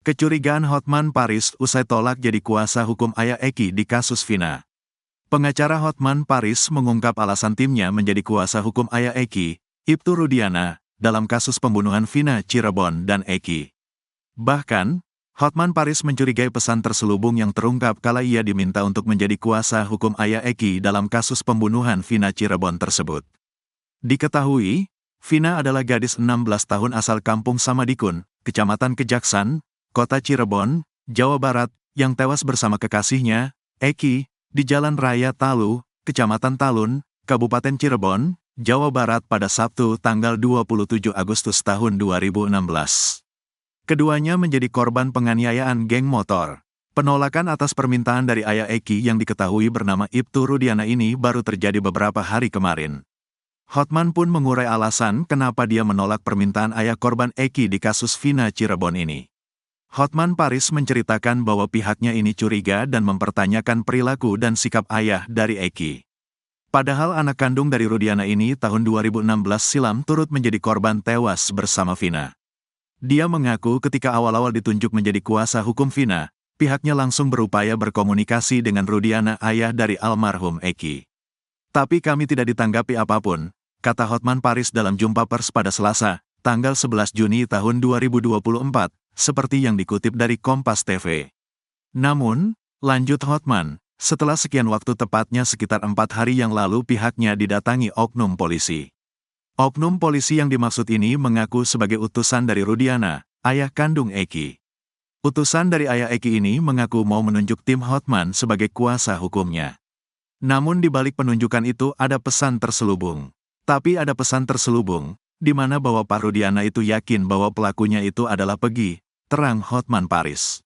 Kecurigaan Hotman Paris usai tolak jadi kuasa hukum ayah Eki di kasus Vina. Pengacara Hotman Paris mengungkap alasan timnya menjadi kuasa hukum ayah Eki, Ibtu Rudiana, dalam kasus pembunuhan Vina Cirebon dan Eki. Bahkan, Hotman Paris mencurigai pesan terselubung yang terungkap kala ia diminta untuk menjadi kuasa hukum ayah Eki dalam kasus pembunuhan Vina Cirebon tersebut. Diketahui, Vina adalah gadis 16 tahun asal kampung Samadikun, Kecamatan Kejaksan, Kota Cirebon, Jawa Barat, yang tewas bersama kekasihnya, Eki, di Jalan Raya Talu, Kecamatan Talun, Kabupaten Cirebon, Jawa Barat pada Sabtu tanggal 27 Agustus tahun 2016. Keduanya menjadi korban penganiayaan geng motor. Penolakan atas permintaan dari ayah Eki yang diketahui bernama Ibtu Rudiana ini baru terjadi beberapa hari kemarin. Hotman pun mengurai alasan kenapa dia menolak permintaan ayah korban Eki di kasus Vina Cirebon ini. Hotman Paris menceritakan bahwa pihaknya ini curiga dan mempertanyakan perilaku dan sikap ayah dari Eki. Padahal anak kandung dari Rudiana ini tahun 2016 silam turut menjadi korban tewas bersama Vina. Dia mengaku ketika awal-awal ditunjuk menjadi kuasa hukum Vina, pihaknya langsung berupaya berkomunikasi dengan Rudiana, ayah dari almarhum Eki. Tapi kami tidak ditanggapi apapun, kata Hotman Paris dalam jumpa pers pada Selasa, tanggal 11 Juni tahun 2024, seperti yang dikutip dari Kompas TV. Namun, lanjut Hotman, setelah sekian waktu tepatnya sekitar 4 hari yang lalu pihaknya didatangi oknum polisi. Oknum polisi yang dimaksud ini mengaku sebagai utusan dari Rudiana, ayah kandung Eki. Utusan dari ayah Eki ini mengaku mau menunjuk tim Hotman sebagai kuasa hukumnya. Namun di balik penunjukan itu ada pesan terselubung. Tapi ada pesan terselubung, di mana bahwa Pak Rudiana itu yakin bahwa pelakunya itu adalah Pegi, terang Hotman Paris.